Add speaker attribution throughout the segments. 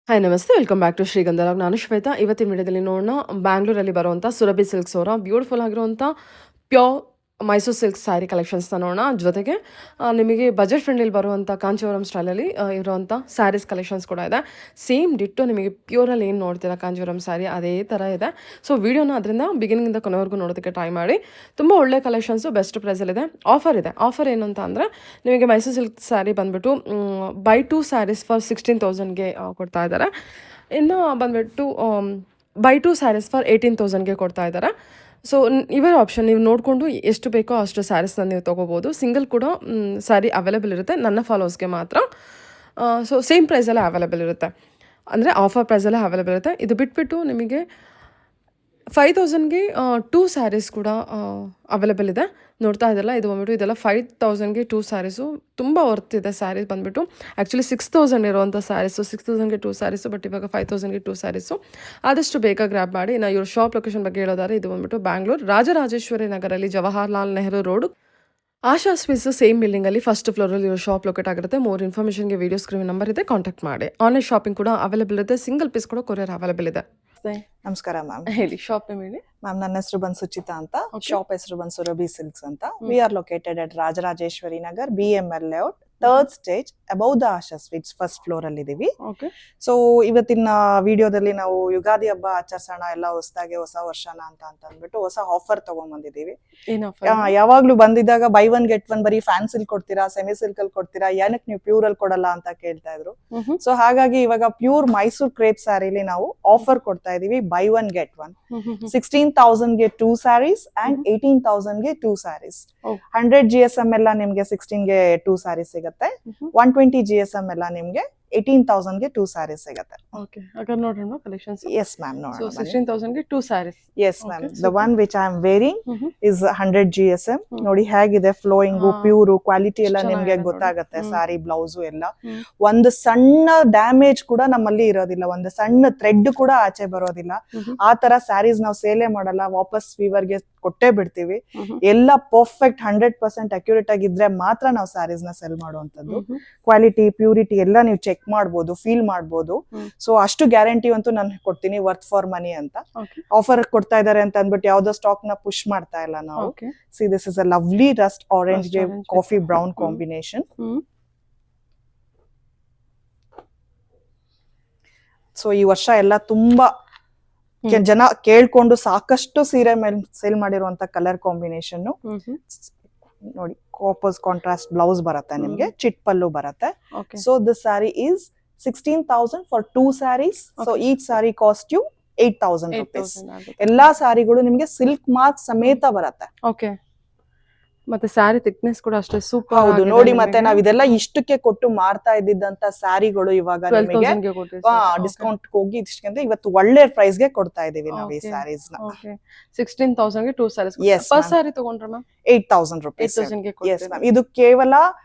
Speaker 1: Hi ನಮಸ್ತೆ welcome back to ಶ್ರೀಗಂಧರಾಗ್ ನಾನು ಶ್ವೇತಾ. ಇವತ್ತಿನ ವಿಡಿಯೋದಲ್ಲಿ ನೋಡೋಣ ಬ್ಯಾಂಗ್ಳೂರಲ್ಲಿ ಬರುವಂಥ ಸುರಭಿ ಸಿಲ್ಕ್ಸ್ ಅವರ ಬ್ಯೂಟಿಫುಲ್ ಆಗಿರುವಂಥ ಪ್ಯೂರ್ ಮೈಸೂರು ಸಿಲ್ಕ್ ಸ್ಯಾರಿ ಕಲೆಕ್ಷನ್ಸ್ನ ನೋಡೋಣ. ಜೊತೆಗೆ ನಿಮಗೆ ಬಜೆಟ್ ಫ್ರೆಂಡಲ್ಲಿ ಬರುವಂಥ ಕಾಂಚೀವರಂ ಸ್ಟೈಲಲ್ಲಿ ಇರುವಂಥ ಸ್ಯಾರೀಸ್ ಕಲೆಕ್ಷನ್ಸ್ ಕೂಡ ಇದೆ. ಸೇಮ್ ಡಿಟ್ಟು ನಿಮಗೆ ಪ್ಯೂರಲ್ಲಿ ಏನು ನೋಡ್ತೀರಾ ಕಾಂಚೀವರಂ ಸ್ಯಾರಿ ಅದೇ ಥರ ಇದೆ. ಸೊ ವಿಡಿಯೋನ ಅದರಿಂದ ಬಿಗಿನಿಂಗಿಂದ ಕೊನೆವರೆಗೂ ನೋಡೋದಕ್ಕೆ ಟ್ರೈ ಮಾಡಿ. ತುಂಬ ಒಳ್ಳೆ ಕಲೆಕ್ಷನ್ಸು ಬೆಸ್ಟ್ ಪ್ರೈಸಲ್ಲಿದೆ. ಆಫರ್ ಏನು ಅಂತ ಅಂದರೆ ನಿಮಗೆ ಮೈಸೂರು ಸಿಲ್ಕ್ ಸ್ಯಾರಿ ಬಂದುಬಿಟ್ಟು ಬೈ 2 ಸ್ಯಾರೀಸ್ ಫಾರ್ 16,000ಗೆ ಕೊಡ್ತಾ ಇದ್ದಾರೆ. ಇನ್ನು ಬಂದುಬಿಟ್ಟು ಬೈ 2 ಸ್ಯಾರೀಸ್ ಫಾರ್ 18,000ಗೆ ಕೊಡ್ತಾ ಇದ್ದಾರೆ. ಸೊ ಇವೇ ಆಪ್ಷನ್ ನೀವು ನೋಡಿಕೊಂಡು ಎಷ್ಟು ಬೇಕೋ ಅಷ್ಟು ಸ್ಯಾರೀಸ್ನ ನೀವು ತೊಗೋಬೋದು. ಸಿಂಗಲ್ ಕೂಡ ಸ್ಯಾರಿ ಅವೈಲೇಬಲ್ ಇರುತ್ತೆ ನನ್ನ ಫಾಲೋವರ್ಸ್ಗೆ ಮಾತ್ರ. ಸೊ ಸೇಮ್ ಪ್ರೈಸಲ್ಲೇ ಅವೈಲೇಬಲ್ ಇರುತ್ತೆ, ಅಂದರೆ ಆಫರ್ ಪ್ರೈಸಲ್ಲೇ ಅವೈಲೇಬಲ್ ಇರುತ್ತೆ. ಇದು ಬಿಟ್ಬಿಟ್ಟು ನಿಮಗೆ 5,000ಗೆ 2 ಸ್ಯಾರೀಸ್ ಕೂಡ ಅವೈಲೇಬಲ್ ಇದೆ. ನೋಡ್ತಾ ಇದ್ದಲ್ಲ, ಇದು ಬಂದ್ಬಿಟ್ಟು ಇದೆಲ್ಲ 5,000ಗೆ 2 ಸ್ಯಾರೀಸು ತುಂಬ ವರ್ತ್ ಇದೆ. ಸ್ಯಾರೀಸ್ ಬಂದುಬಿಟ್ಟು ಆ್ಯಕ್ಚುಲಿ 6,000 ಇರುವಂಥ ಸ್ಯಾರೀಸು 6,000ಗೆ 2 ಸ್ಯಾರೀಸು, ಬಟ್ ಇವಾಗ 5,000ಗೆ 2 ಸ್ಯಾರೀಸು. ಆದಷ್ಟು ಬೇಗ ಗ್ರ್ಯಾಬ್ ಮಾಡಿ. ಇನ್ನು ಇವ್ರ ಶಾಪ್ ಲೊಕೇಶನ್ ಬಗ್ಗೆ ಹೇಳೋದಾದ್ರೆ ಇದು ಬಂದುಬಿಟ್ಟು ಬ್ಯಾಂಗ್ಳೂರು ರಾಜರಾಜೇಶ್ವರಿ ನಗರಲ್ಲಿ ಜವಾಹರ್ಲಾಲ್ ನೆಹರು ರೋಡು ಆಶಾ ಸ್ವೀಟ್ಸ್ ಸೇಮ್ ಬಿಲ್ಡಿಂಗಲ್ಲಿ ಫಸ್ಟ್ ಫ್ಲೋರಲ್ಲಿ ಇರೋ ಶಾಪ್ ಲೊಕೇಟ್ ಆಗಿರುತ್ತೆ. ಮೋರ್ ಇನ್ಫಾರ್ಮೇಷನ್ಗೆ ವಿಡಿಯೋ ಸ್ಕ್ರೀನ್ ನಂಬರ್ ಇದೆ, ಕಾಂಟ್ಯಾಕ್ಟ್ ಮಾಡಿ. ಆನ್ಲೈನ್ ಶಾಪಿಂಗ್ ಕೂಡ ಅವೈಲೇಬಲ್ ಇದೆ, ಸಿಂಗಲ್ ಪೀಸ್ ಕೂಡ ಕೊರಿಯರ್ ಅವೈಲೇಬಲ್ ಇದೆ.
Speaker 2: ನಮಸ್ಕಾರ ಮ್ಯಾಮ್.
Speaker 1: ಹೇಳಿ, ಶಾಪ್ ನೇಮ್ ಹೇಳಿ.
Speaker 2: ಮ್ಯಾಮ್, ನನ್ನ ಹೆಸರು ಬಂದು ಸುಚಿತಾ ಅಂತ. ಶಾಪ್ ಹೆಸರು ಬಂದು ಸುರಭಿ ಸಿಲ್ಕ್ಸ್ ಅಂತ. We are located at Rajarajeshwari Nagar, BML layout, 3rd stage, above the Asha sweets, first floor ಅಲ್ಲಿ ಇದೀವಿ. ಸೊ ಇವತ್ತಿನ ವಿಡಿಯೋದಲ್ಲಿ ನಾವು ಯುಗಾದಿ ಹಬ್ಬ ಆಚರಿಸೋಣ, ಎಲ್ಲ ಹೊಸದಾಗಿ ಹೊಸ ವರ್ಷನ ಅಂತ ಅಂದ್ಬಿಟ್ಟು ಹೊಸ ಆಫರ್ ತಗೊಂಡ್ಬಂದಿದೀವಿ. ಯಾವಾಗ್ಲೂ ಬಂದಿದ್ದಾಗ ಬೈ 1 get 1 ಬರೀ ಫ್ಯಾನ್ಸಿಲ್ ಕೊಡ್ತೀರಾ, ಸೆಮಿ ಸಿಲ್ಕ್ ಅಲ್ಲಿ ಕೊಡ್ತೀರಾ, ಏನಕ್ಕೆ ನೀವು ಪ್ಯೂರ್ ಅಲ್ಲಿ ಕೊಡಲ್ಲ ಅಂತ ಕೇಳ್ತಾ ಇದ್ರು. ಸೊ ಹಾಗಾಗಿ ಇವಾಗ ಪ್ಯೂರ್ ಮೈಸೂರ್ ಕ್ರೇಪ್ ಸ್ಯಾರಿಲಿ ನಾವು ಆಫರ್ ಕೊಡ್ತಾ ಇದೀವಿ. ಬೈ 1 get 1, 16,000ಗೆ 2 ಸ್ಯಾರೀಸ್ ಅಂಡ್ 18,000ಗೆ 2 ಸ್ಯಾರೀಸ್. 100 GSM ಎಲ್ಲ ನಿಮ್ಗೆ 16ಗೆ 2 ಸ್ಯಾರೀಸ್ ಸಿಗುತ್ತೆ. 120 GSM ಎಲ್ಲ ನಿಮ್ಗೆ 18,000ಗೆ 2 ಸ್ಯಾರೀಸ್ ಸಿಗುತ್ತೆ.
Speaker 1: ಓಕೆ, ಹಾಗಾದ್ರೆ ನೋಡೋಣ ಕಲೆಕ್ಷನ್ಸ್.
Speaker 2: ಎಸ್ ಮ್ಯಾಮ್, ನೋಡೋಣ.
Speaker 1: So 16,000ಗೆ 2 saris.
Speaker 2: Yes ma'am, the one which I am wearing is 100 GSM. ನೋಡಿ ಹೇಗಿದೆ ಫ್ಲೋಯಿಂಗು, ಪ್ಯೂರು, ಕ್ವಾಲಿಟಿ ಎಲ್ಲ ನಿಮ್ಗೆ ಗೊತ್ತಾಗತ್ತೆ. ಸಾರಿ, ಬ್ಲೌಸು ಎಲ್ಲ ಒಂದು ಸಣ್ಣ ಡ್ಯಾಮೇಜ್ ಕೂಡ ನಮ್ಮಲ್ಲಿ ಇರೋದಿಲ್ಲ, ಒಂದು ಸಣ್ಣ ಥ್ರೆಡ್ ಕೂಡ ಆಚೆ ಬರೋದಿಲ್ಲ. ಆ ತರ ಸ್ಯಾರೀಸ್ ನಾವು ಸೇಲೆ ಮಾಡಲ್ಲ, ವಾಪಸ್ ವೀವರ್ಗೆ ಕೊಟ್ಟೇ ಬಿಡ್ತೀವಿ. ಎಲ್ಲ ಪರ್ಫೆಕ್ಟ್ 100% ಅಕ್ಯುರೇಟ್ ಆಗಿದ್ರೆ ಮಾತ್ರ ನಾವು ಸ್ಯಾರೀಸ್ ನ ಸೆಲ್ ಮಾಡುವಂತದ್ದು. ಕ್ವಾಲಿಟಿ, ಪ್ಯೂರಿಟಿ ಎಲ್ಲ ನೀವು ಚೆಕ್ ಮಾಡ್ಬೋದು, ಫೀಲ್ ಮಾಡ್ಬೋದು. ಸೊ ಅಷ್ಟು ಗ್ಯಾರಂಟಿ ಅಂತೂ ನಾನು ಕೊಡ್ತೀನಿ, ವರ್ತ್ ಫಾರ್ ಮನಿ ಅಂತ. ಆಫರ್ ಕೊಡ್ತಾ ಇದಾರೆ ಅಂತ ಅಂದ್ಬಿಟ್ಟು ಯಾವ್ದೋ ಸ್ಟಾಕ್ ನ ಪುಷ್ ಮಾಡ್ತಾ ಇಲ್ಲ ನಾವು. C, this is a lovely Rust orange coffee brown combination. So ಈ ವರ್ಷ ಎಲ್ಲ ತುಂಬಾ ಜನ ಕೇಳ್ಕೊಂಡು ಸಾಕಷ್ಟು ಸೀರೆ ಮೇಲೆ ಸೇಲ್ ಮಾಡಿರುವಂತ ಕಲರ್ ಕಾಂಬಿನೇಷನ್. ನೋಡಿ, ಕಾಪರ್ಸ್ ಕಾಂಟ್ರಾಸ್ಟ್ ಬ್ಲೌಸ್ ಬರುತ್ತೆ ನಿಮ್ಗೆ, ಚಿಟ್ ಪಲ್ಲು ಬರುತ್ತೆ. So this sari is 16,000 for 2 saris. So each sari cost you 8,000 rupees. ಎಲ್ಲಾ ಸ್ಯಾರಿಗಳು ನಿಮ್ಗೆ ಸಿಲ್ಕ್ ಮಾರ್ಕ್ ಸಮೇತ ಬರುತ್ತೆ.
Speaker 1: ಓಕೆ, ಮತ್ತೆ ಸ್ಯಾರಿ ಥಿಕ್ನೆಸ್ ಕೂಡ ಅಷ್ಟೇ ಸೂಪರ್.
Speaker 2: ಹೌದು, ನೋಡಿ, ಮತ್ತೆ ನಾವ್ ಇದೆಲ್ಲ ಇಷ್ಟಕ್ಕೆ ಕೊಟ್ಟು ಮಾರ್ತಾ ಇದ್ದಿದ್ದಂತ ಸ್ಯಾರಿಗಳು ಇವಾಗ ನಿಮಗೆ ಡಿಸ್ಕೌಂಟ್ ಹೋಗಿ ಇಷ್ಟಕ್ಕೆ ಇವತ್ತು ಒಳ್ಳೆ ಪ್ರೈಸ್ ಗೆ ಕೊಡ್ತಾ ಇದೀವಿ ನಾವು ಈ ಸ್ಯಾರೀಸ್ ನ.
Speaker 1: 16,000ಗೆ 2 ಸ್ಯಾರೀಸ್. ಫಸ್ಟ್ ಸ್ಯಾರಿ ತಗೊಂಡ್ರೆ ಮ್ಯಾಮ್
Speaker 2: 8,000 rupees. ಎಸ್ ಮ್ಯಾಮ್, ಇದು ಕೇವಲ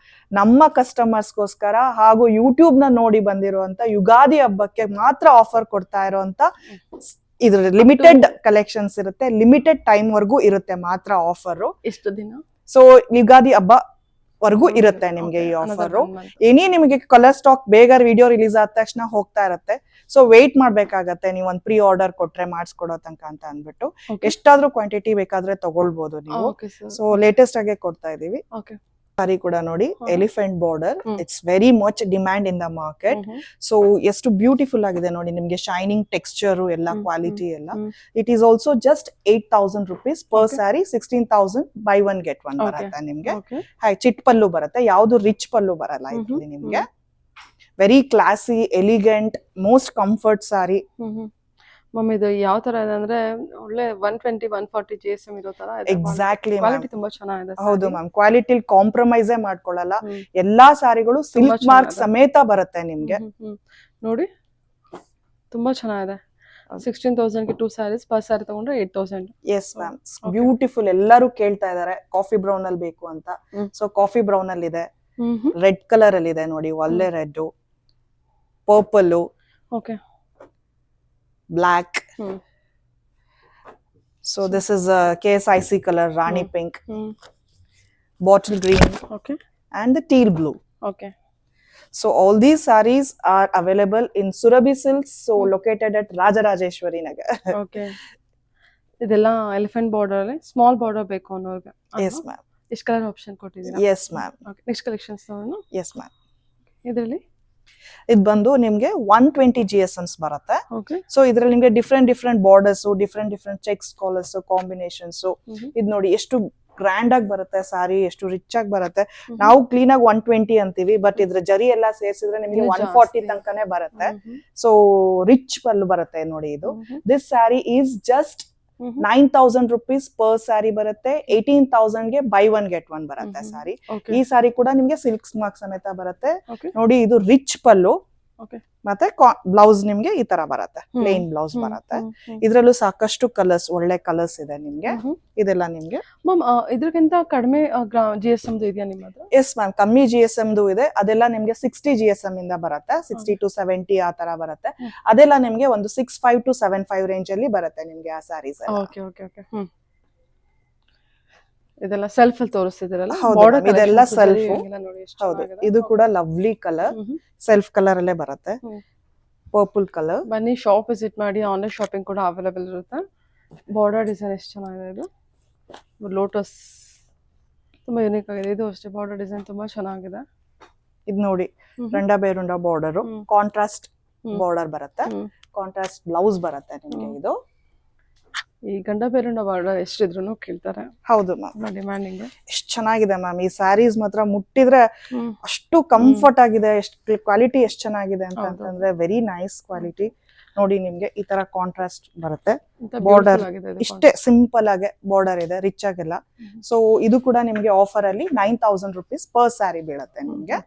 Speaker 2: ನಮ್ಮ ಕಸ್ಟಮರ್ಸ್ ಗೋಸ್ಕರ ಹಾಗೂ ಯೂಟ್ಯೂಬ್ ನ ನೋಡಿ ಬಂದಿರುವಂತ ಯುಗಾದಿ ಹಬ್ಬಕ್ಕೆ ಮಾತ್ರ ಆಫರ್ ಕೊಡ್ತಾ ಇರುವಂತ. ಇದ್ರ ಲಿಮಿಟೆಡ್ ಕಲೆಕ್ಷನ್ಸ್ ಇರುತ್ತೆ, ಲಿಮಿಟೆಡ್ ಟೈಮ್ ವರ್ಗೂ ಇರುತ್ತೆ ಮಾತ್ರ ಆಫರ್.
Speaker 1: ಎಷ್ಟು ದಿನ?
Speaker 2: ಸೊ ಯುಗಾದಿ ಹಬ್ಬ ವರ್ಗೂ ಇರುತ್ತೆ ನಿಮ್ಗೆ ಈ ಆಫರ್. ನಿಮಗೆ ಕಲರ್ ಸ್ಟಾಕ್ ಬೇಗ ವಿಡಿಯೋ ರಿಲೀಸ್ ಆದ ತಕ್ಷಣ ಹೋಗ್ತಾ ಇರುತ್ತೆ. ಸೊ ವೇಟ್ ಮಾಡ್ಬೇಕಾಗತ್ತೆ, ನೀವು ಒಂದ್ ಪ್ರೀ ಆರ್ಡರ್ ಕೊಟ್ರೆ ಮಾಡಿಸ್ಕೊಡೋ ತನಕ ಅಂತ ಅಂದ್ಬಿಟ್ಟು. ಎಷ್ಟಾದ್ರೂ ಕ್ವಾಂಟಿಟಿ ಬೇಕಾದ್ರೆ ತಗೊಳ್ಬಹುದು ನೀವು. ಸೊ ಲೇಟೆಸ್ಟ್ ಆಗಿ ಕೊಡ್ತಾ ಇದೀವಿ. ಸಾರಿ ಕೂಡ ನೋಡಿ, elephant border, it's very much demand in the market. So ಎಷ್ಟು ಬ್ಯೂಟಿಫುಲ್ ಆಗಿದೆ ನೋಡಿ, ನಿಮ್ಗೆ ಶೈನಿಂಗ್ ಟೆಕ್ಸ್ಚರ್ ಎಲ್ಲ, ಕ್ವಾಲಿಟಿ ಎಲ್ಲ. It is also just 8,000 rupees per sari. 16,000 by 1 get 1 ಬರುತ್ತೆ ನಿಮ್ಗೆ. ಚಿಟ್ ಪಲ್ಲು ಬರುತ್ತೆ, ಯಾವ್ದು ರಿಚ್ ಪಲ್ಲು ಬರಲ್ಲ ಇದರಲ್ಲಿ ನಿಮ್ಗೆ. Very classy, elegant, most comfort sari.
Speaker 1: Mummy ಇದು ಯಾವ ತರ ಇದೆ ಅಂದ್ರೆ ಒಳ್ಳೆ 120-140 GSM ಇರೋ ತರ ಇದೆ.
Speaker 2: ಎಕ್ಸಾಕ್ಟ್ಲಿ,
Speaker 1: ಕ್ವಾಲಿಟಿ ತುಂಬಾ ಚೆನ್ನಾಗಿದೆ.
Speaker 2: ಹೌದು ಮ್ಯಾಮ್, ಕ್ವಾಲಿಟಿಲಿ ಕಾಂಪ್ರಮೈಸೇ ಮಾಡ್ಕೊಳ್ಳಲ್ಲ. ಎಲ್ಲಾ ಸಾರಿಗಳು ಸಿಲ್ಕ್ ಮಾರ್ಕ್ ಸಮೇತ ಬರುತ್ತೆ ನಿಮ್ಗೆ.
Speaker 1: ನೋಡಿ, ತುಂಬಾ ಚೆನ್ನಾಗಿದೆ. 16,000ಗೆ 2 ಸ್ಯಾರೀಸ್, ಪರ್ ಸ್ಯಾರಿ ತಗೊಂಡ್ರೆ 8,000.
Speaker 2: Yes ma'am, beautiful. ಎಲ್ಲರೂ ಕೇಳ್ತಾ ಇದಾರೆ ಕಾಫಿ ಬ್ರೌನ್ ಅಲ್ಲಿ ಬೇಕು ಅಂತ. ಸೊ ಕಾಫಿ ಬ್ರೌನ್ ಅಲ್ಲಿ ಇದೆ, ರೆಡ್ ಕಲರ್ ಅಲ್ಲಿ ಇದೆ ನೋಡಿ, ಒಳ್ಳೆ red, purple,
Speaker 1: okay,
Speaker 2: black. So this is a KSIC color, Rani pink, bottle green,
Speaker 1: okay,
Speaker 2: and the teal blue.
Speaker 1: Okay.
Speaker 2: So all these sarees are available in Surabhi Silks, so located at Rajarajeshwari Nagar.
Speaker 1: Okay. ಇದೆಲ್ಲ elephant border ಅಲ್ಲಿ small border ಬೇಕು ಅನ್ನೋರ್ಗೆ.
Speaker 2: Yes ma'am.
Speaker 1: ಎಷ್ಟು colour option ಕೊಟ್ಟಿದ್ದೀರಾ?
Speaker 2: Yes ma'am.
Speaker 1: Okay. Next collections ನೋಡೋಣ.
Speaker 2: Yes ma'am.
Speaker 1: ಇದರಲ್ಲಿ
Speaker 2: ಇದು ಬಂದು ನಿಮ್ಗೆ 120 GSMs ಬರುತ್ತೆ.
Speaker 1: ಓಕೆ.
Speaker 2: ಸೊ ಇದ್ರಲ್ಲಿ ನಿಮ್ಗೆ different borders, different cheques, collars, combinations. ಇದು ನೋಡಿ ಎಷ್ಟು ಗ್ರ್ಯಾಂಡ್ ಆಗಿ ಬರುತ್ತೆ ಸಾರಿ, ಎಷ್ಟು ರಿಚ್ ಆಗಿ ಬರುತ್ತೆ. ನಾವು ಕ್ಲೀನ್ ಆಗಿ 120 ಅಂತೀವಿ, ಬಟ್ ಇದ್ರ ಜರಿ ಎಲ್ಲ ಸೇರಿಸಿದ್ರೆ ನಿಮ್ಗೆ 140 ತನಕನೇ ಬರುತ್ತೆ. ಸೊ ರಿಚ್ ಪಲ್ಲು ಬರುತ್ತೆ ನೋಡಿ ಇದು. This sari is just 9,000 rupees per sari ಬರುತ್ತೆ. 18,000 ಗೆ ಬೈ ಒನ್ ಗೆಟ್ ಒನ್ ಬರುತ್ತೆ ಸಾರಿ. ಈ ಸಾರಿ ಕೂಡ ನಿಮ್ಗೆ ಸಿಲ್ಕ್ ಮಾರ್ಕ್ ಸಮೇತ ಬರುತ್ತೆ ನೋಡಿ. ಇದು ರಿಚ್ ಪಲ್ಲು ಮತ್ತೆ ಬ್ಲೌಸ್ ನಿಮ್ಗೆ ಈ ತರ ಬರುತ್ತೆ, ಪ್ಲೇನ್ ಬ್ಲೌಸ್ ಬರುತ್ತೆ. ಇದ್ರಲ್ಲೂ ಸಾಕಷ್ಟು ಕಲರ್ಸ್, ಒಳ್ಳೆ ಕಲರ್ಸ್ ಇದೆ ನಿಮ್ಗೆ. ಇದೆಲ್ಲ ನಿಮ್ಗೆ
Speaker 1: ಮ್ಯಾಮ್ ಇದಕ್ಕಿಂತ ಕಡಿಮೆ GSM ಇದೆಯಾ ನಿಮ್ಮ ಹತ್ರ?
Speaker 2: ಎಸ್ ಮ್ಯಾಮ್, ಕಮ್ಮಿ GSM ಇದೆ. ಅದೆಲ್ಲ ನಿಮ್ಗೆ 60 GSM ಇಂದ ಬರುತ್ತೆ, 60 to 70 ಆ ತರ ಬರುತ್ತೆ. ಅದೆಲ್ಲ ನಿಮ್ಗೆ ಒಂದು 65 to 75 ರೇಂಜ್ ಅಲ್ಲಿ ಬರುತ್ತೆ ನಿಮ್ಗೆ ಆ ಸ್ಯಾರೀಸ್.
Speaker 1: Okay okay okay. ಇದೆಲ್ಲ ಸೆಲ್ಫ್ ಅಲ್ಲಿ ತೋರಿಸ್ತಿದ್ದೀರಲ್ಲ?
Speaker 2: ಇದೆಲ್ಲ ಸೆಲ್ಫ್. ಹೌದು, ಇದು ಕೂಡ ಲವ್ಲಿ ಕಲರ್, ಸೆಲ್ಫ್ ಕಲರ್ ಅಲ್ಲೇ ಬರುತ್ತೆ, ಪರ್ಪಲ್ ಕಲರ್.
Speaker 1: ಬನ್ನಿ ಶಾಪ್ ವಿಸಿಟ್ ಮಾಡಿ, ಆನ್ಲೈನ್ ಶಾಪಿಂಗ್ ಕೂಡ ಅವೈಲೇಬಲ್ ಇರುತ್ತೆ. ಬಾರ್ಡರ್ ಡಿಸೈನ್ ಎಷ್ಟು ಚೆನ್ನಾಗಿದೆ. ಇದು ಲೋಟಸ್ ತುಂಬಾ ಯೂನಿಕ್ ಆಗಿದೆ. ಇದು ಅಷ್ಟೇ, ಬಾರ್ಡರ್ ಡಿಸೈನ್ ತುಂಬಾ ಚೆನ್ನಾಗಿದೆ.
Speaker 2: ಇದು ನೋಡಿ, ರಂಡ ಬೇರುಂಡ ಬಾರ್ಡರ್, ಕಾಂಟ್ರಾಸ್ಟ್ ಬಾರ್ಡರ್ ಬರುತ್ತೆ, ಕಾಂಟ್ರಾಸ್ಟ್ ಬ್ಲೌಸ್ ಬರುತ್ತೆ ನಿಮ್ಗೆ. ಇದು
Speaker 1: ಈ ಗಂಡ ಬೇರುಂಡ ಬಾರ್ಡರ್ ಎಷ್ಟಿದ್ರು ಕೇಳ್ತಾರೆ.
Speaker 2: ಹೌದು ಮ್ಯಾಮ್,
Speaker 1: ಡಿಮ್ಯಾಂಡಿಂಗ್.
Speaker 2: ಎಷ್ಟು ಚೆನ್ನಾಗಿದೆ ಮ್ಯಾಮ್ ಈ ಸ್ಯಾರೀಸ್. ಮಾತ್ರ ಮುಟ್ಟಿದ್ರೆ ಅಷ್ಟು ಕಂಫರ್ಟ್ ಆಗಿದೆ, ಎಷ್ಟು ಕ್ವಾಲಿಟಿ ಎಷ್ಟು ಚೆನ್ನಾಗಿದೆ ಅಂತಂದ್ರೆ ವೆರಿ ನೈಸ್ ಕ್ವಾಲಿಟಿ. ನೋಡಿ ನಿಮ್ಗೆ ಈ ತರ ಕಾಂಟ್ರಾಸ್ಟ್ ಬರುತ್ತೆ. ಬಾರ್ಡರ್ ಇಷ್ಟೇ ಸಿಂಪಲ್ ಆಗಿ ಬಾರ್ಡರ್ ಇದೆ, ರಿಚ್ ಆಗಿಲ್ಲ. ಸೊ ಇದು ಕೂಡ ನಿಮ್ಗೆ ಆಫರ್ ಅಲ್ಲಿ 9,000 rupees ಪರ್ ಸ್ಯಾರಿ ಬೀಳುತ್ತೆ ನಿಮ್ಗೆ.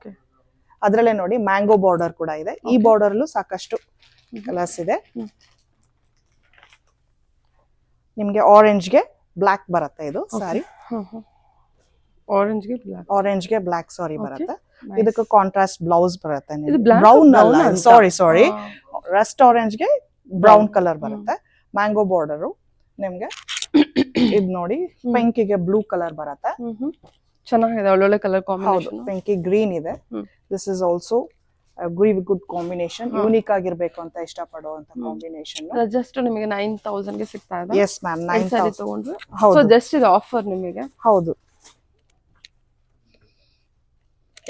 Speaker 2: ಅದ್ರಲ್ಲೇ ನೋಡಿ ಮ್ಯಾಂಗೋ ಬಾರ್ಡರ್ ಕೂಡ ಇದೆ. ಈ ಬಾರ್ಡರ್ ಅಲ್ಲೂ ಸಾಕಷ್ಟು ಕಲರ್ಸ್ ಇದೆ. ನಿಮ್ಗೆ ಆರೆಂಜ್ ಗೆ ಬ್ಲಾಕ್ ಬರುತ್ತೆ ಇದು ಸಾರಿ. ಆರೆಂಜ್ ಗೆ ಬ್ಲಾಕ್ ಸಾರಿ ಬರುತ್ತೆ. ಇದಕ್ಕೆ ಕಾಂಟ್ರಾಸ್ಟ್ ಬ್ಲೌಸ್ ಬರುತ್ತೆ. ಬ್ರೌನ್ ಅಲ್ಲ, ಸಾರಿ, ರಸ್ಟ್ ಆರೆಂಜ್ ಗೆ ಬ್ರೌನ್ ಕಲರ್ ಬರುತ್ತೆ. ಮ್ಯಾಂಗೋ ಬಾರ್ಡರ್ ನಿಮ್ಗೆ. ಇದ್ ನೋಡಿ, ಪಿಂಕಿಗೆ ಬ್ಲೂ ಕಲರ್ ಬರುತ್ತೆ.
Speaker 1: ಚೆನ್ನಾಗಿದೆ, ಒಳ್ಳೊಳ್ಳೆ ಕಲರ್ ಕಾಂಬಿನೇಷನ್.
Speaker 2: ಪಿಂಕಿ ಗ್ರೀನ್ ಇದೆ. This is also good combination. Unique ಆಗಿರ್ಬೇಕು ಅಂತ ಇಷ್ಟಪಡುವಂತ ಕಾಂಬಿನೇಷನ್.
Speaker 1: ಜಸ್ಟ್ ನಿಮಗೆ 9,000 ಗೆ ಸಿಗ್ತಾ ಇದೆ.
Speaker 2: ಎಸ್ ಮ್ಯಾಮ್, 9,000
Speaker 1: ತಗೊಂಡ್ರೆ.
Speaker 2: ಹೌದು,
Speaker 1: ಸೊ ಜಸ್ಟ್ ಇದು ಆಫರ್ ನಿಮಗೆ.
Speaker 2: ಹೌದು,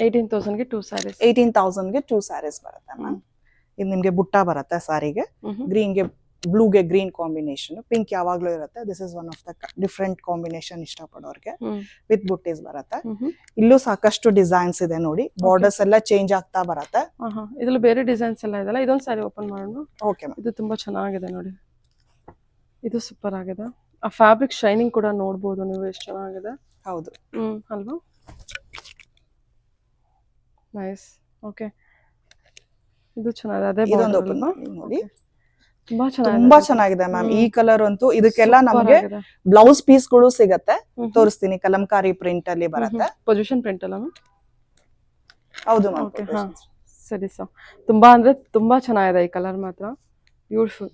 Speaker 1: 18,000 ಗೆ 2 ಸ್ಯಾರೀಸ್.
Speaker 2: 18,000 ಗೆ 2 ಸ್ಯಾರೀಸ್ ಬರುತ್ತೆ ಮ್ಯಾಮ್. ಇದು ನಿಮ್ಗೆ ಬುಟ್ಟ ಬರುತ್ತೆ ಸಾರಿಗೆ. ಗ್ರೀನ್ ಗೆ ಬ್ಲೂಗೆ ಗ್ರೀನ್ ಕಾಂಬಿನೇಷನ್. ಪಿಂಕ್ ಯಾವಾಗ್ಲೂ ಇರುತ್ತೆ. This is one of the different combination ಇಷ್ಟಪಡೋರ್ಗೆ. ವಿತ್ ಬುಟ್ಟೀಸ್ ಬರುತ್ತೆ. ಇಲ್ಲೂ ಸಾಕಷ್ಟು ಡಿಸೈನ್ಸ್ ಇದೆ ನೋಡಿ. ಬಾರ್ಡರ್ಸ್ ಎಲ್ಲ ಚೇಂಜ್ ಆಗ್ತಾ ಬರುತ್ತೆ.
Speaker 1: ಇದ್ರಲ್ಲಿ ಬೇರೆ ಡಿಸೈನ್ಸ್ ಎಲ್ಲ ಇದೆಲ್ಲ. ಇದೊಂದು ಸಾರಿ ಓಪನ್ ಮಾಡೋಣ.
Speaker 2: Okay ma'am.
Speaker 1: ಇದು ತುಂಬಾ ಚೆನ್ನಾಗಿದೆ ನೋಡಿ. ಇದು ಸೂಪರ್ ಆಗಿದೆ. ಆ ಫ್ಯಾಬ್ರಿಕ್ ಶೈನಿಂಗ್ ಕೂಡ ನೋಡಬಹುದು ನೀವು, ಎಷ್ಟು ಚೆನ್ನಾಗಿದೆ.
Speaker 2: ಹೌದು,
Speaker 1: ಅಲ್ವಾ? ನೈಸ್. ಓಕೆ, ಇದು ಚೆನ್ನಾಗಿದೆ. ಅದೇ
Speaker 2: ಇದೊಂದು ಓಪನ್ ನೋಡಿ,
Speaker 1: ತುಂಬಾ
Speaker 2: ಚೆನ್ನಾಗಿದೆ ಮ್ಯಾಮ್. ಈ ಕಲರ್ ಅಂತೂ ಇದಕ್ಕೆಲ್ಲ ನಮಗೆ ಬ್ಲೌಸ್ ಪೀಸ್ ಗಳು ಸಿಗತ್ತೆ. ತೋರಿಸ್ತೀನಿ. ಕಲಂಕಾರಿ ಪ್ರಿಂಟ್ ಅಲ್ಲಿ ಬರುತ್ತೆ.
Speaker 1: ಪೊಸಿಷನ್ ಪ್ರಿಂಟ್ ಅಲ್ಲ?
Speaker 2: ಹೌದು ಮ್ಯಾಮ್.
Speaker 1: ಸರಿ ಸರ್. ತುಂಬಾ ಅಂದ್ರೆ ತುಂಬಾ ಚೆನ್ನಾಗಿದೆ ಈ ಕಲರ್ ಮಾತ್ರ. ಬ್ಯೂಟಿಫುಲ್.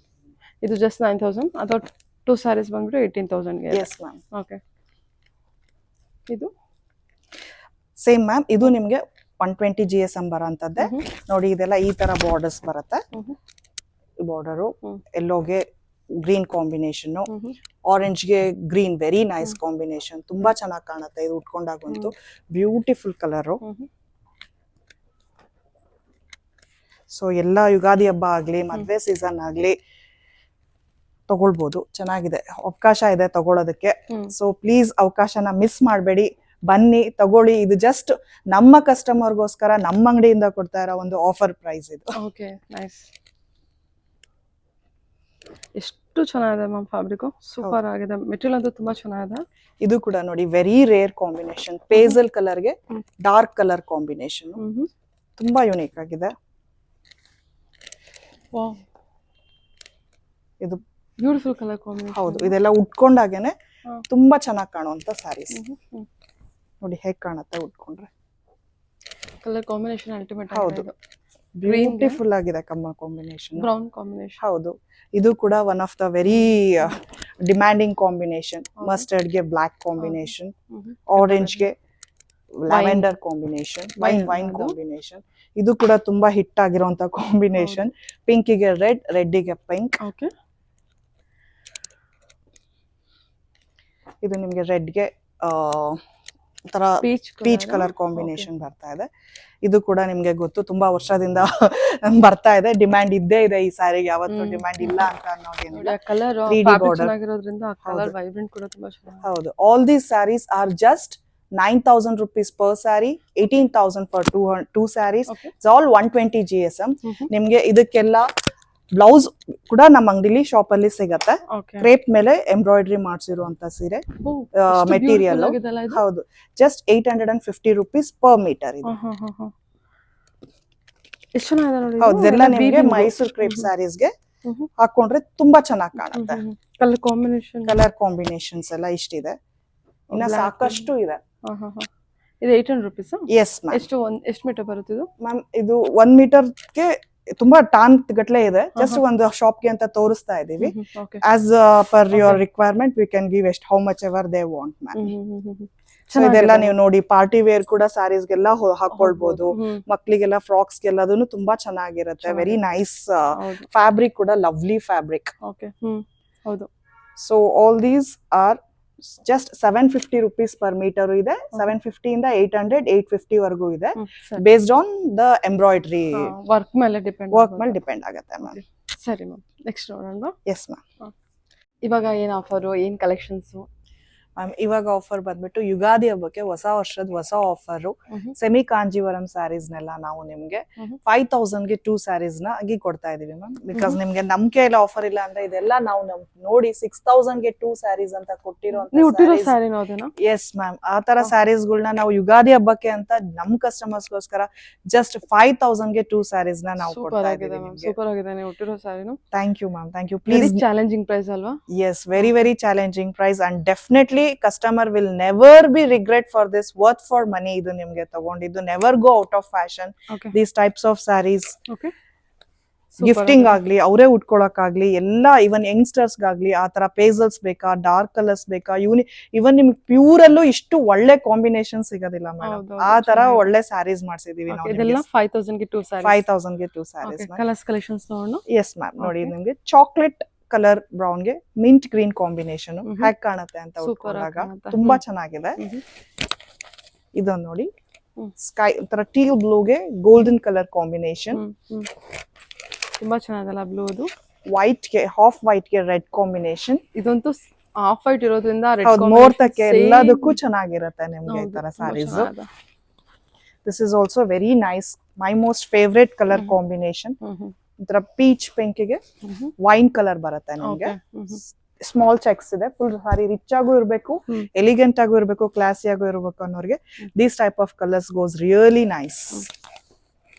Speaker 1: ಇದು ಜಸ್ಟ್ 9,000 ಅಥವಾ 2 ಸ್ಯಾರೀಸ್ ಬಂದ್ಬಿಟ್ಟು 18,000 ಗೆ.
Speaker 2: Yes ma'am.
Speaker 1: ಓಕೆ, ಇದು
Speaker 2: ಸೇಮ್ ಮ್ಯಾಮ್. ಇದು ನಿಮ್ಗೆ 120 GSM ಬರೋಂಥದ್ದೇ ನೋಡಿ. ಇದೆಲ್ಲ ಈ ತರ ಬಾರ್ಡರ್ಸ್ ಬರುತ್ತೆ. ಬಾರ್ಡರು ಎಲ್ಲೋಗೆ ಗ್ರೀನ್ ಕಾಂಬಿನೇಷನ್, ಆರೆಂಜ್ ಗೆ ಗ್ರೀನ್, ವೆರಿ ನೈಸ್ ಕಾಂಬಿನೇಷನ್. ತುಂಬಾ ಚೆನ್ನಾಗಿ ಕಾಣುತ್ತೆ ಇದು ಉಟ್ಕೊಂಡಾಗಂತೂ. Beautiful colour. ಸೊ ಎಲ್ಲ ಯುಗಾದಿ ಹಬ್ಬ ಆಗ್ಲಿ, ಮದ್ವೆ ಸೀಸನ್ ಆಗ್ಲಿ ತಗೊಳ್ಬಹುದು. ಚೆನ್ನಾಗಿದೆ, ಅವಕಾಶ ಇದೆ ತಗೊಳ್ಳೋದಕ್ಕೆ. ಸೊ ಪ್ಲೀಸ್ ಅವಕಾಶನ ಮಿಸ್ ಮಾಡಬೇಡಿ, ಬನ್ನಿ ತಗೊಳ್ಳಿ. ಇದು ಜಸ್ಟ್ ನಮ್ಮ ಕಸ್ಟಮರ್ಗೋಸ್ಕರ ನಮ್ಮ ಅಂಗಡಿಯಿಂದ ಕೊಡ್ತಾ ಇರೋ ಒಂದು ಆಫರ್ ಪ್ರೈಸ್ ಇದು.
Speaker 1: Okay, nice. ಎಷ್ಟು ಚೆನ್ನಾಗಿದೆ ಮ್ಯಾಮ್ ಫ್ಯಾಬ್ರಿಕ್. ಸೂಪರ್ ಆಗಿದೆ. ಮೆಟೀರಿಯಲ್ ಅಂತೂ ತುಂಬಾ ಚೆನ್ನಾಗಿದೆ.
Speaker 2: ಇದು ಕೂಡ ನೋಡಿ very rare combination. Pastel colour ಗೆ ಡಾರ್ಕ್ ಕಲರ್ ಕಾಂಬಿನೇಷನ್. ತುಂಬಾ ಯೂನಿಕ್ ಆಗಿದೆ.
Speaker 1: ವಾವ್,
Speaker 2: ಇದು
Speaker 1: ಬ್ಯೂಟಿಫುಲ್ ಕಲರ್ ಕಾಂಬಿನೇಷನ್.
Speaker 2: ಹೌದು, ಇದೆಲ್ಲ ಉಟ್ಕೊಂಡಾಗೇನೆ ತುಂಬಾ ಚೆನ್ನಾಗಿ ಕಾಣುವಂತ ಸ್ಯಾರೀಸ್. ನೋಡಿ ಹೇಗ್ ಕಾಣುತ್ತೆ ಉಟ್ಕೊಂಡ್ರೆ.
Speaker 1: Colour combination ultimate.
Speaker 2: ಹೌದು, ಬ್ಯೂಟಿಫುಲ್ ಆಗಿದೆ. ಕಮ್ಮ ಕಾಂಬಿನೇಷನ್,
Speaker 1: ಬ್ರೌನ್ ಕಾಂಬಿನೇಷನ್.
Speaker 2: ಹೌದು, ಇದು ಕೂಡ one of the very demanding combination. Mustard ಗೆ ಬ್ಲಾಕ್ ಕಾಂಬಿನೇಷನ್, ಆರೆಂಜ್ ಗೆ ಲ್ಯಾವೆಂಡರ್ ಕಾಂಬಿನೇಷನ್, ವೈನ್ ಕಾಂಬಿನೇಷನ್. ಇದು ಕೂಡ ತುಂಬಾ ಹಿಟ್ ಆಗಿರುವಂತ ಕಾಂಬಿನೇಷನ್. ಪಿಂಕಿಗೆ ರೆಡ್, ರೆಡ್ಡಿಗೆ ಪಿಂಕ್.
Speaker 1: ಓಕೆ.
Speaker 2: ಇದು ನಿಮ್ಗೆ ರೆಡ್ಗೆ ತರ ಪೀಚ್ ಕಲರ್ ಕಾಂಬಿನೇಷನ್ ಬರ್ತಾ ಇದೆ. ಇದು ಕೂಡ ನಿಮ್ಗೆ ಗೊತ್ತು, ತುಂಬಾ ವರ್ಷದಿಂದ ಬರ್ತಾ ಇದೆ. ಡಿಮ್ಯಾಂಡ್ ಇದ್ದೇ ಇದೆ ಈ ಸ್ಯಾರಿಗೆ, ಯಾವತ್ತೂ ಡಿಮ್ಯಾಂಡ್ ಇಲ್ಲ ಅಂತ ಅನ್ನೋದೇನಿಲ್ಲ.
Speaker 1: Colour
Speaker 2: 3D border.
Speaker 1: ಚೆನ್ನಾಗಿರೋದ್ರಿಂದ ಆ ಕಲರ್ ವೈಬ್ರೆಂಟ್ ಕೂಡ ತುಂಬಾ ಚೆನ್ನಾಗಿದೆ.
Speaker 2: ಹೌದು. All these saris are just 9,000 rupees per saree, 18,000 for two sarees. It's all 120 GSM. ನಿಮ್ಗೆ ಇದಕ್ಕೆಲ್ಲ ಬ್ಲೌಸ್ ಕೂಡ ನಮ್ಮ ಅಂಗಡಿಲಿ ಶಾಪ್ ಅಲ್ಲಿ ಸಿಗತ್ತೆ. ಕ್ರೇಪ್ ಮೇಲೆ ಎಂಬ್ರಾಯ್ಡ್ರಿ ಮಾಡಿಸಿರುವಂತ ಸೀರೆ ಮೆಟೀರಿಯಲ್. ಹೌದು. ಜಸ್ಟ್ 850 rupees per meter ಇದೆ. ಹೌದು. ಇದೆಲ್ಲ ನಿಮ್ಗೆ ಮೈಸೂರು ಕ್ರೇಪ್ ಸ್ಯಾರೀಸ್ಗೆ ಹಾಕೊಂಡ್ರೆ ತುಂಬಾ ಚೆನ್ನಾಗಿ ಕಾಣುತ್ತೆ. ಕಲರ್ ಕಾಂಬಿನೇಷನ್ಸ್ ಎಲ್ಲ ಇಷ್ಟಿದೆ. ಇನ್ನ ಸಾಕಷ್ಟು ಇದೆ.
Speaker 1: ಇದು 800 rupees.
Speaker 2: Yes ma'am.
Speaker 1: ಎಷ್ಟು ಮೀಟರ್ ಬರುತ್ತೆ ಇದು
Speaker 2: ಮ್ಯಾಮ್? ಇದು 1 ಮೀಟರ್ಗೆ ತುಂಬಾ ಟಾನ್ ಗಟ್ಲೆ ಇದೆ. ಜಸ್ಟ್ ಒಂದು ಶಾಪ್ಗೆ ಅಂತ ತೋರಿಸ್ತಾ ಇದೀವಿ. As per your requirement we can give ಎಸ್ಟ್ how much ever they want ma'am. So ಇದೆಲ್ಲ ನೀವು ನೋಡಿ ಪಾರ್ಟಿ ವೇರ್ ಕೂಡ ಸ್ಯಾರೀಸ್ಗೆಲ್ಲ ಹಾಕೊಳ್ಬಹುದು. ಮಕ್ಳಿಗೆಲ್ಲ ಫ್ರಾಕ್ಸ್ಗೆಲ್ಲ ಅದನ್ನು ತುಂಬಾ ಚೆನ್ನಾಗಿರುತ್ತೆ. ವೆರಿ ನೈಸ್ ಫ್ಯಾಬ್ರಿಕ್ ಕೂಡ, lovely fabric. So all these are just 750 rupees per meter ಇದೆ. 750 ಇಂದ 800, 850 ವರೆಗೂ ಇದೆ. Based on the embroidery
Speaker 1: work ಮೇಲೆ
Speaker 2: ಡಿಪೆಂಡ್ ಆಗುತ್ತೆ ಮ್ಯಾಮ್.
Speaker 1: ಸರಿ ಮ್ಯಾಮ್, ನೆಕ್ಸ್ಟ್ ನೋಡೋಣ.
Speaker 2: Yes ma'am.
Speaker 1: ಇವಾಗ ಏನ್ ಆಫರ್, ಏನ್ ಕಲೆಕ್ಷನ್ಸ್
Speaker 2: ಮ್ಯಾಮ್? ಇವಾಗ ಆಫರ್ ಬಂದ್ಬಿಟ್ಟು ಯುಗಾದಿ ಹಬ್ಬಕ್ಕೆ ಹೊಸ ವರ್ಷದ ಹೊಸ ಆಫರ್. ಸೆಮಿ ಕಾಂಜೀವರಂ ಸ್ಯಾರೀಸ್ ನೆಲ್ಲ ನಾವು ನಿಮ್ಗೆ 5,000ಗೆ 2 ಸ್ಯಾರೀಸ್ ನ ಆಗಿ ಕೊಡ್ತಾ ಇದೀವಿ ಮ್ಯಾಮ್. ಬಿಕಾಸ್ ನಿಮ್ಗೆ ನಂಬಿಕೆ ಇಲ್ಲ ಆಫರ್ ಇಲ್ಲ ಅಂದ್ರೆ ಇದೆಲ್ಲ ನಾವು ನೋಡಿ 6,000ಗೆ 2 ಸ್ಯಾರೀಸ್ ಅಂತ ಕೊಟ್ಟಿರೋ. Yes ma'am. ಆ ತರ ಸ್ಯಾರೀಸ್ ಗಳನ್ನ ನಾವು ಯುಗಾದಿ ಹಬ್ಬಕ್ಕೆ ಅಂತ ನಮ್ ಕಸ್ಟಮರ್ಸ್ ಗೋಸ್ಕರ ಜಸ್ಟ್ 5,000ಗೆ 2 ಸ್ಯಾರೀಸ್ ನ ನಾವು ಕೊಡ್ತಾ ಇದೀವಿ.
Speaker 1: ಸೂಪರ್ ಆಗಿದೆ ನೀವು ಕೊಟ್ಟಿರೋ ಸ್ಯಾರಿನು.
Speaker 2: Thank you ma'am. Thank you. Please.
Speaker 1: Challenging price ಅಲ್ವಾ?
Speaker 2: Yes, very very challenging price and definitely customer will never be regret for this. Worth for money. Idu nimge tagondidu never go out of fashion. These types of sarees. Gifting ಆಗ್ಲಿ, ಅವರೇ ಉಟ್ಕೊಳಕ್ಕಾಗ್ಲಿ, ಎಲ್ಲ ಇವನ್ youngsters ಗಾಗ್ಲಿ ಆ ತರ ಪೇಸಲ್ಸ್ ಬೇಕಾ, dark colours ಬೇಕಾ, ಇವನ್ ನಿಮ್ಗೆ pure ಅಲ್ಲೂ ಇಷ್ಟು ಒಳ್ಳೆ ಕಾಂಬಿನೇಷನ್ ಸಿಗೋದಿಲ್ಲ ಮೇಡಮ್. ಆ ತರ ಒಳ್ಳೆ ಸ್ಯಾರೀಸ್ ಮಾಡ್ಸಿದೀವಿ ನಾವು.
Speaker 1: 5,000ಗೆ 2
Speaker 2: ಸ್ಯಾರೀಸ್.
Speaker 1: ಕಲರ್ಸ್ ಕಲೆಕ್ಷನ್ಸ್ ನೋಡೋಣ.
Speaker 2: Yes ma'am. ನೋಡಿ ನಿಮ್ಗೆ ಚಾಕ್ಲೇಟ್ ಕಲರ್ ಬ್ರೌನ್ ಗೆ ಮಿಂಟ್ ಗ್ರೀನ್ ಕಾಂಬಿನೇಷನ್ ಹೇಗ್ ಕಾಣುತ್ತೆ ಅಂತ ಉಟ್ಕೊಂಡಾಗ ತುಂಬಾ ಚೆನ್ನಾಗಿದೆ. ಇದೊಂದು ನೋಡಿ, ಸ್ಕೈ ತರ ಟೀಲ್ ಬ್ಲೂಗೆ ಗೋಲ್ಡನ್ ಕಲರ್ ಕಾಂಬಿನೇಷನ್.
Speaker 1: ತುಂಬಾ ಚೆನ್ನಾಗಲ್ಲ ಬ್ಲೂ. ಅದು
Speaker 2: ವೈಟ್ ಗೆ, ಹಾಫ್ ವೈಟ್ ಗೆ ರೆಡ್ ಕಾಂಬಿನೇಷನ್.
Speaker 1: ಇದಂತೂ ಹಾಫ್ ವೈಟ್ ಇರೋದ್ರಿಂದ
Speaker 2: ಮುಹೂರ್ತಕ್ಕೆ ಎಲ್ಲದಕ್ಕೂ ಚೆನ್ನಾಗಿರುತ್ತೆ ನಿಮ್ಗೆ ಈ ತರ sarees. This is also very nice. My most favourite colour combination. ಒಂಥರ ಪೀಚ್ ಪಿಂಕ್ ಗೆ ವೈನ್ ಕಲರ್ ಬರುತ್ತೆ ನಿಮ್ಗೆ. ಸ್ಮಾಲ್ ಚೆಕ್ಸ್ ಇದೆ. ಫುಲ್ ಸಾರಿ ರಿಚ್ ಆಗು ಇರ್ಬೇಕು, ಎಲಿಗೆಂಟ್ ಆಗು ಇರ್ಬೇಕು, ಕ್ಲಾಸಿ ಆಗು ಇರ್ಬೇಕು ಅನ್ನೋರ್ಗೆ these type of colours goes really nice.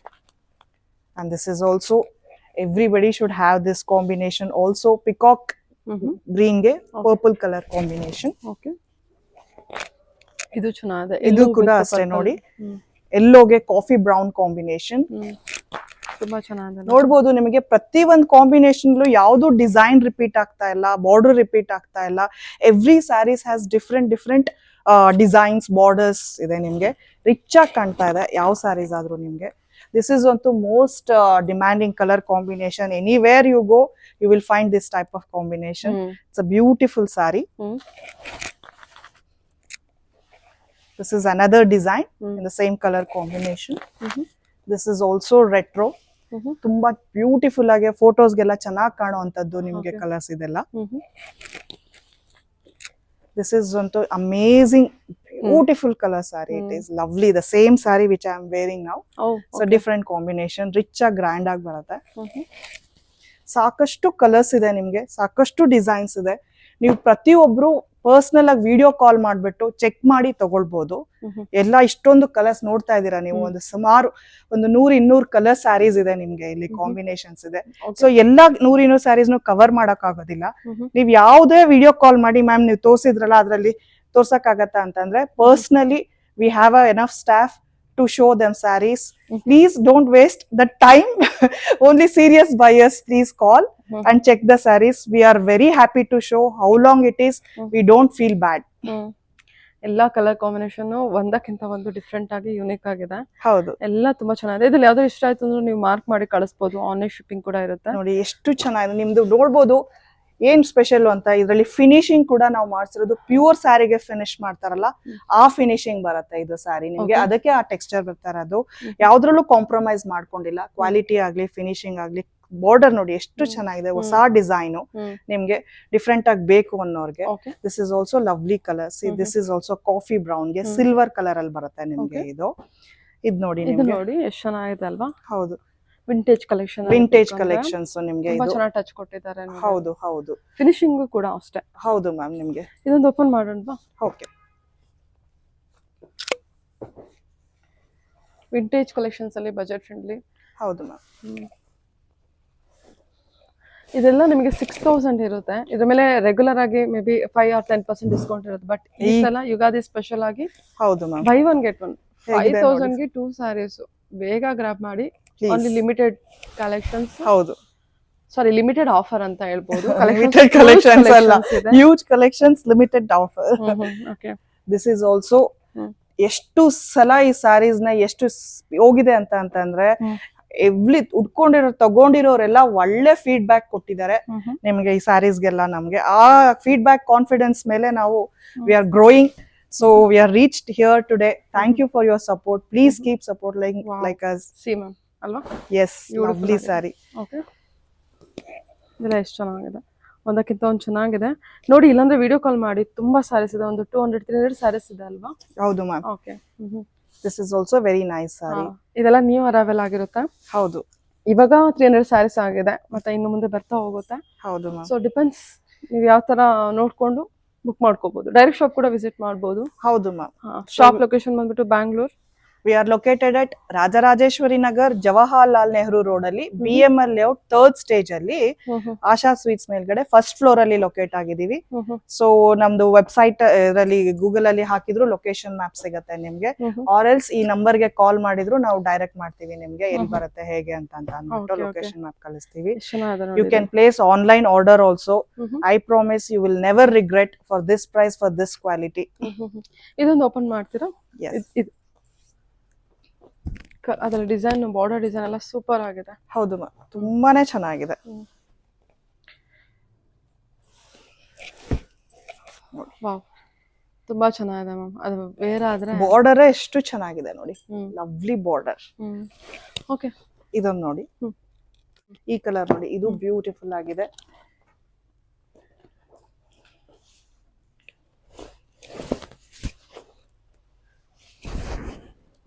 Speaker 2: And this is also everybody should have this combination. Also peacock green ಗೆ ಪರ್ಪಲ್ ಕಲರ್ ಕಾಂಬಿನೇಷನ್.
Speaker 1: ಇದು ಚೆನ್ನಾಗಿದೆ.
Speaker 2: ಇದು ಕೂಡ ಅಷ್ಟೇ ನೋಡಿ, ಎಲ್ಲೋಗೆ ಕಾಫಿ ಬ್ರೌನ್ ಕಾಂಬಿನೇಷನ್.
Speaker 1: ತುಂಬಾ ಚೆನ್ನಾಗಿದೆ.
Speaker 2: ನೋಡ್ಬೋದು ನಿಮಗೆ ಪ್ರತಿ ಒಂದು ಕಾಂಬಿನೇಷನ್ ಯಾವ್ದು ಡಿಸೈನ್ ರಿಪೀಟ್ ಆಗ್ತಾ ಇಲ್ಲ, ಬಾರ್ಡರ್ ರಿಪೀಟ್ ಆಗ್ತಾ ಇಲ್ಲ. Every saris has different designs, borders ಇದೆ. ನಿಮ್ಗೆ ರಿಚ್ ಆಗಿ ಕಾಣ್ತಾ ಇದೆ ಯಾವ ಸ್ಯಾರೀಸ್ ಆದ್ರೂ ನಿಮ್ಗೆ. ದಿಸ್ ಇಸ್ ಅಂತೂ most demanding colour combination. Anywhere you go you will find this type of combination. It's a beautiful sari. This is another design in the same color combination. This is also retro. ತುಂಬಾ beautiful ಆಗಿ ಫೋಟೋಸ್ಗೆಲ್ಲ ಚೆನ್ನಾಗಿ ಕಾಣುವಂತದ್ದು ನಿಮ್ಗೆ colours ಇದೆಲ್ಲ. This is ಒಂದು amazing beautiful colour sorry. It is lovely. The same sorry which I am varying now. So different combination, rich ಆಗಿ grand ಆಗಿ ಬರುತ್ತೆ. ಸಾಕಷ್ಟು ಕಲರ್ಸ್ ಇದೆ ನಿಮ್ಗೆ, ಸಾಕಷ್ಟು ಡಿಸೈನ್ಸ್ ಇದೆ. ನೀವು ಪ್ರತಿಯೊಬ್ರು ಪರ್ಸನಲ್ ಆಗಿ ವಿಡಿಯೋ ಕಾಲ್ ಮಾಡ್ಬಿಟ್ಟು ಚೆಕ್ ಮಾಡಿ ತಗೊಳ್ಬಹುದು. ಎಲ್ಲ ಇಷ್ಟೊಂದು ಕಲರ್ಸ್ ನೋಡ್ತಾ ಇದ್ದೀರಾ ನೀವು. ಒಂದು ಸುಮಾರು 100-200 ಕಲರ್ ಸ್ಯಾರೀಸ್ ಇದೆ ನಿಮ್ಗೆ ಇಲ್ಲಿ, ಕಾಂಬಿನೇಷನ್ಸ್ ಇದೆ. ಸೊ ಎಲ್ಲಾ 100-200 ಸ್ಯಾರೀಸ್ ಕವರ್ ಮಾಡಕ್ ಆಗೋದಿಲ್ಲ. ನೀವ್ ಯಾವ್ದೇ ವಿಡಿಯೋ ಕಾಲ್ ಮಾಡಿ ಮ್ಯಾಮ್ ನೀವು ತೋರ್ಸಿದ್ರಲ್ಲ ಅದ್ರಲ್ಲಿ ತೋರ್ಸಕ್ ಆಗತ್ತ ಅಂತಂದ್ರೆ personally we have a enough staff to show them sarees. Please don't waste the time. Only serious buyers please call and check the sarees. We are very happy to show how long it is. We don't feel bad.
Speaker 1: ಎಲ್ಲಾ colour combination ಒಂದಕ್ಕಿಂತ ಒಂದು different ಆಗಿ unique ಆಗಿದೆ.
Speaker 2: ಹೌದು
Speaker 1: ಎಲ್ಲ ತುಂಬಾ ಚೆನ್ನಾಗಿದೆ. ಇದ್ರಲ್ಲಿ ಯಾವ್ದು ಇಷ್ಟ ಆಯ್ತು ಅಂದ್ರೆ ನೀವು ಮಾರ್ಕ್ ಮಾಡಿ ಕಳಿಸ್ಬೋದು. ಆನ್ಲೈನ್ ಶಿಪ್ಪಿಂಗ್ ಕೂಡ ಇರುತ್ತೆ.
Speaker 2: ನೋಡಿ ಎಷ್ಟು ಚೆನ್ನಾಗಿದೆ, ನಿಮ್ದು ನೋಡ್ಬೋದು ಏನ್ ಸ್ಪೆಷಲ್ ಅಂತ. ಇದ್ರಲ್ಲಿ ಫಿನಿಶಿಂಗ್ ಕೂಡ ನಾವು ಮಾಡ್ಸಿರೋದು ಪ್ಯೂರ್ ಸ್ಯಾರಿಗೆ ಫಿನಿಶ್ ಮಾಡ್ತಾರಲ್ಲ ಆ ಫಿನಿಶಿಂಗ್ ಬರುತ್ತೆ ಇದು ಸ್ಯಾರಿ ನಿಮ್ಗೆ.
Speaker 1: Okay.
Speaker 2: ಅದಕ್ಕೆ ಆ ಟೆಕ್ಸ್ಚರ್ ಬರ್ತಾ ಇರೋದು. ಯಾವ್ದ್ರಲ್ಲೂ ಕಾಂಪ್ರಮೈಸ್ ಮಾಡ್ಕೊಂಡಿಲ್ಲ. ಕ್ವಾಲಿಟಿ ಆಗ್ಲಿ ಫಿನಿಶಿಂಗ್ ಆಗ್ಲಿ. ಬಾರ್ಡರ್ ನೋಡಿ ಎಷ್ಟು ಚೆನ್ನಾಗಿದೆ, ಹೊಸ ಡಿಸೈನ್ ನಿಮ್ಗೆ ಡಿಫ್ರೆಂಟ್ ಆಗಿ ಬೇಕು ಅನ್ನೋರ್ಗೆ.
Speaker 1: Okay.
Speaker 2: This is also lovely colour. See this is also coffee brown ಗೆ ಸಿಲ್ವರ್ ಕಲರ್ ಅಲ್ಲಿ ಬರುತ್ತೆ ನಿಮ್ಗೆ. ಇದು ನೋಡಿ
Speaker 1: ಇದು
Speaker 2: ನಿಮ್ಗೆ.
Speaker 1: ನೋಡಿ ಎಷ್ಟು ಚೆನ್ನಾಗಿದೆ ಅಲ್ವಾ.
Speaker 2: ಹೌದು
Speaker 1: ವಿಂಟೇಜ್ ಕಲೆಕ್ಷನ್.
Speaker 2: ವಿಂಟೇಜ್ ಕಲೆಕ್ಷನ್ಸ್ ನಿಮ್ಗೆ
Speaker 1: ತುಂಬಾ
Speaker 2: ಇದು.
Speaker 1: ಚೆನ್ನಾಗಿ ಟಚ್ ಕೊಟ್ಟಿದ್ದಾರೆ.
Speaker 2: ಹೌದು ಹೌದು
Speaker 1: ಫಿನಿಶಿಂಗ್ ಕೂಡ ಅಷ್ಟೇ.
Speaker 2: ಹೌದು ಮ್ಯಾಮ್ ನಿಮ್ಗೆ.
Speaker 1: ಇದೊಂದು ಓಪನ್ ಮಾಡೋಣ.
Speaker 2: ಓಕೆ
Speaker 1: ವಿಂಟೇಜ್ ಕಲೆಕ್ಷನ್ಸ್ ಅಲ್ಲಿ ಬಜೆಟ್ ಫ್ರೆಂಡ್ಲಿ.
Speaker 2: ಹೌದು ಮ್ಯಾಮ್.
Speaker 1: ಇದೆಲ್ಲ ನಿಮಗೆ 6000 ಇರುತ್ತೆ. ಇದ್ರ ಮೇಲೆ ರೆಗ್ಯುಲರ್ ಆಗಿ ಮೇ ಬಿ 5 or 10% ಡಿಸ್ಕೌಂಟ್ ಇರುತ್ತೆ. ಬಟ್ ಈ ಸಲ ಯುಗಾದಿ ಸ್ಪೆಷಲ್ ಆಗಿ
Speaker 2: ಹೌದು ma'am.
Speaker 1: By one get one 5000 ಗೆ 2 ಸ್ಯಾರೀಸ್. ಬೇಗ ಗ್ರಾಬ್ ಮಾಡಿ. Only limited collections.
Speaker 2: ಹೌದು
Speaker 1: ಸಾರಿ ಲಿಮಿಟೆಡ್ ಆಫರ್ ಅಂತ ಹೇಳ್ಬೋದು.
Speaker 2: ಲಿಮಿಟೆಡ್ ಕಲೆಕ್ಷನ್ಸ್ ಅಲ್ಲ, huge collections, limited offer.
Speaker 1: Okay
Speaker 2: this is also ಎಷ್ಟು ಸಲ ಈ ಸ್ಯಾರೀಸ್ ನ ಎಷ್ಟು ಹೋಗಿದೆ ಅಂತಂದ್ರೆ ತಗೊಂಡಿರೋರೆಲ್ಲ ಒಳ್ಳೆ ಫೀಡ್ಬ್ಯಾಕ್ ಕೊಟ್ಟಿದ್ದಾರೆ ನಿಮ್ಗೆ ಈ ಸ್ಯಾರೀಸ್ಗೆಲ್ಲ. ನಮ್ಗೆ ಆ ಫೀಡ್ಬ್ಯಾಕ್ ಕಾನ್ಫಿಡೆನ್ಸ್ ಮೇಲೆ ನಾವು we are growing. So we are reached here today. Thank you for your support. Please keep support like us.
Speaker 1: See ma'am alva.
Speaker 2: Yes, lovely saree.
Speaker 1: Okay. ಇದೆಲ್ಲ ಎಷ್ಟು ಚೆನ್ನಾಗಿದೆ, ಒಂದಕ್ಕಿಂತ ಒಂದು ಚೆನ್ನಾಗಿದೆ ನೋಡಿ. ಇಲ್ಲಾಂದ್ರೆ ವಿಡಿಯೋ ಕಾಲ್ ಮಾಡಿ. ತುಂಬಾ ಸ್ಯಾರೀಸ್ ಇದೆ, ಒಂದು 200-300 ಸ್ಯಾರೀಸ್ ಇದೆ ಅಲ್ವಾ.
Speaker 2: ಹೌದು ma'am.
Speaker 1: Okay.
Speaker 2: This is also very nice saree.
Speaker 1: ಇದೆಲ್ಲ ನ್ಯೂ ಅರೈವಲ್ ಆಗಿರುತ್ತೆ.
Speaker 2: ಹೌದು
Speaker 1: ಇವಾಗ 300 ಸ್ಯಾರೀಸ್ ಆಗಿದೆ, ಮತ್ತೆ ಇನ್ನು ಮುಂದೆ ಬರ್ತಾ ಹೋಗುತ್ತೆ.
Speaker 2: ಹೌದು ಮ್ಯಾಮ್.
Speaker 1: ಸೊ ಡಿಪೆಂಡ್ಸ್, ನೀವು ಯಾವ ತರ ನೋಡ್ಕೊಂಡು ಬುಕ್ ಮಾಡ್ಕೋಬಹುದು. ಡೈರೆಕ್ಟ್ ಶಾಪ್ ಕೂಡ ವಿಸಿಟ್ ಮಾಡಬಹುದು.
Speaker 2: ಹೌದು ಮ್ಯಾಮ್.
Speaker 1: ಶಾಪ್ ಲೊಕೇಶನ್ ಬಂದ್ಬಿಟ್ಟು Bangalore.
Speaker 2: We are located at Rajarajeshwari Nagar, Jawaharlal Nehru Road ಅಲ್ಲಿ BML layout 3rd stage ಅಲ್ಲಿ ಆಶಾ ಸ್ವೀಟ್ಸ್ ಮೇಲ್ಗಡೆ ಫಸ್ಟ್ ಫ್ಲೋರ್ ಅಲ್ಲಿ ಲೊಕೇಟ್ ಆಗಿದೀವಿ. ಸೊ ನಮ್ದು ವೆಬ್ಸೈಟ್ ಇದರಲ್ಲಿ ಗೂಗಲ್ ಅಲ್ಲಿ ಹಾಕಿದ್ರು ಲೊಕೇಶನ್ ಮ್ಯಾಪ್ ಸಿಗುತ್ತೆ ನಿಮ್ಗೆ. ಆರ್ ಎಲ್ಸ್ ಈ ನಂಬರ್ ಗೆ ಕಾಲ್ ಮಾಡಿದ್ರು ನಾವು ಡೈರೆಕ್ಟ್ ಮಾಡ್ತೀವಿ ನಿಮ್ಗೆ ಎಲ್ಲಿ ಬರುತ್ತೆ ಹೇಗೆ ಅಂತ ಅಂದ್ಬಿಟ್ಟು ಲೊಕೇಶನ್ ಮ್ಯಾಪ್ ಕಳಿಸ್ತೀವಿ. You can place online order also. I promise you will never regret for this price, for this quality.
Speaker 1: ಇದೊಂದು ಓಪನ್ ಮಾಡ್ತೀರಾ?
Speaker 2: Yes.
Speaker 1: ಅದರ ಡಿಸೈನ್, ಬಾರ್ಡರ್ ಡಿಸೈನ್ ಎಲ್ಲ ಸೂಪರ್ ಆಗಿದೆ.
Speaker 2: ಹೌದು ಮ್ಯಾಮ್, ತುಂಬಾನೇ ಚೆನ್ನಾಗಿದೆ.
Speaker 1: ವಾವ್, ತುಂಬಾ ಚೆನ್ನಾಗಿದೆ ಮ್ಯಾಮ್. ಅದು ಬೇರೆ ಆದ್ರೆ
Speaker 2: ಬಾರ್ಡರ್ ಎಷ್ಟು ಚೆನ್ನಾಗಿದೆ ನೋಡಿ, ಲವ್ಲಿ ಬಾರ್ಡರ್.
Speaker 1: ಓಕೆ,
Speaker 2: ಇದೊಂದು ನೋಡಿ, ಈ ಕಲರ್ ನೋಡಿ, ಇದು ಬ್ಯೂಟಿಫುಲ್ ಆಗಿದೆ.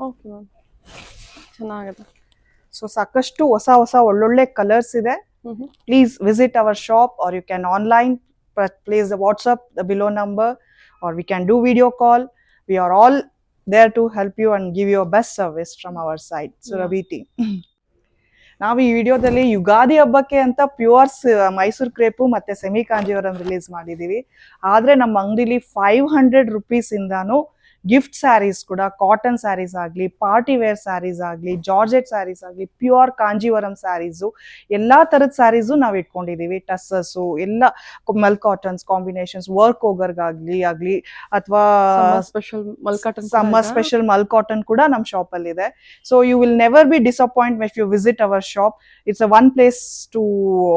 Speaker 1: ಓಕೆ ಮ್ಯಾಮ್, ಚೆನ್ನಾಗಿದೆ.
Speaker 2: ಸೊ ಸಾಕಷ್ಟು ಹೊಸ ಹೊಸ ಒಳ್ಳೊಳ್ಳೆ ಕಲರ್ಸ್ ಇದೆ. Please visit our shop, or you can online place the WhatsApp the below number, or we can do video call. We are all there to help you and give you a best service from our side, Surabhi team. ನಾವು ಈ ವಿಡಿಯೋದಲ್ಲಿ ಯುಗಾದಿ ಹಬ್ಬಕ್ಕೆ ಅಂತ pure Mysuru crepe ಮತ್ತೆ semi Kanjeevaram release ಮಾಡಿದೀವಿ. ಆದ್ರೆ ನಮ್ಮ ಅಂಗಡಿಲಿ 500 rupees ಇಂದಾನು ಗಿಫ್ಟ್ ಸ್ಯಾರೀಸ್ ಕೂಡ, ಕಾಟನ್ ಸ್ಯಾರೀಸ್ ಆಗ್ಲಿ, ಪಾರ್ಟಿ ವೇರ್ ಸ್ಯಾರೀಸ್ ಆಗ್ಲಿ, ಜಾರ್ಜೆಟ್ ಸ್ಯಾರೀಸ್ ಆಗ್ಲಿ, ಪ್ಯೂರ್ ಕಾಂಜೀವರಂ ಸ್ಯಾರೀಸು, ಎಲ್ಲಾ ತರದ ಸ್ಯಾರೀಸು ನಾವು ಇಟ್ಕೊಂಡಿದೀವಿ. ಟಸ್ಸಸ್ಸು ಎಲ್ಲ ಮಲ್ ಕಾಟನ್ಸ್ ಕಾಂಬಿನೇಷನ್ಸ್, ವರ್ಕ್ ಆಗ್ಲಿ ಅಥವಾ ಸಮ್ಮರ್ ಸ್ಪೆಷಲ್ ಮಲ್ ಕಾಟನ್ ಕೂಡ ನಮ್ಮ ಶಾಪ್ ಅಲ್ಲಿ ಇದೆ. So you will never be disappoint if you visit our shop. It's a one place to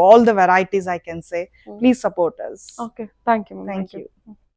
Speaker 2: all the varieties, I can say. Please support us.
Speaker 1: Okay, thank you.
Speaker 2: Thank you.